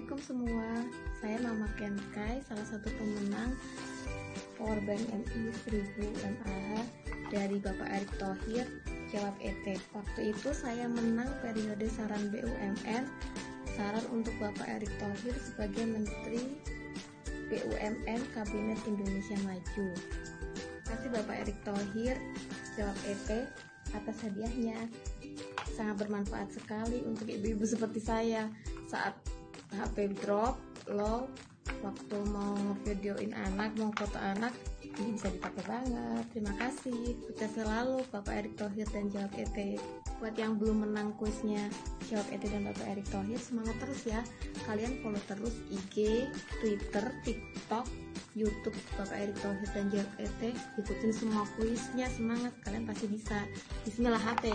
Assalamualaikum semua, saya Mama Kenkai, salah satu pemenang Powerbank MI 1000 mAh dari Bapak Erick Thohir, Jawab ET. Waktu itu saya menang periode saran BUMN, saran untuk Bapak Erick Thohir sebagai Menteri BUMN Kabinet Indonesia Maju. Terima kasih Bapak Erick Thohir, Jawab ET atas hadiahnya. Sangat bermanfaat sekali untuk ibu-ibu seperti saya saat HP drop, low, waktu mau videoin anak, mau foto anak, ini bisa dipakai banget. Terima kasih, sukses selalu Bapak Erick Thohir dan Jawab ET. Buat yang belum menang kuisnya Jawab ET dan Bapak Erick Thohir, semangat terus ya. Kalian follow terus IG, Twitter, TikTok, YouTube Bapak Erick Thohir dan Jawab ET. Ikutin semua kuisnya, semangat, kalian pasti bisa. Bismillah HP.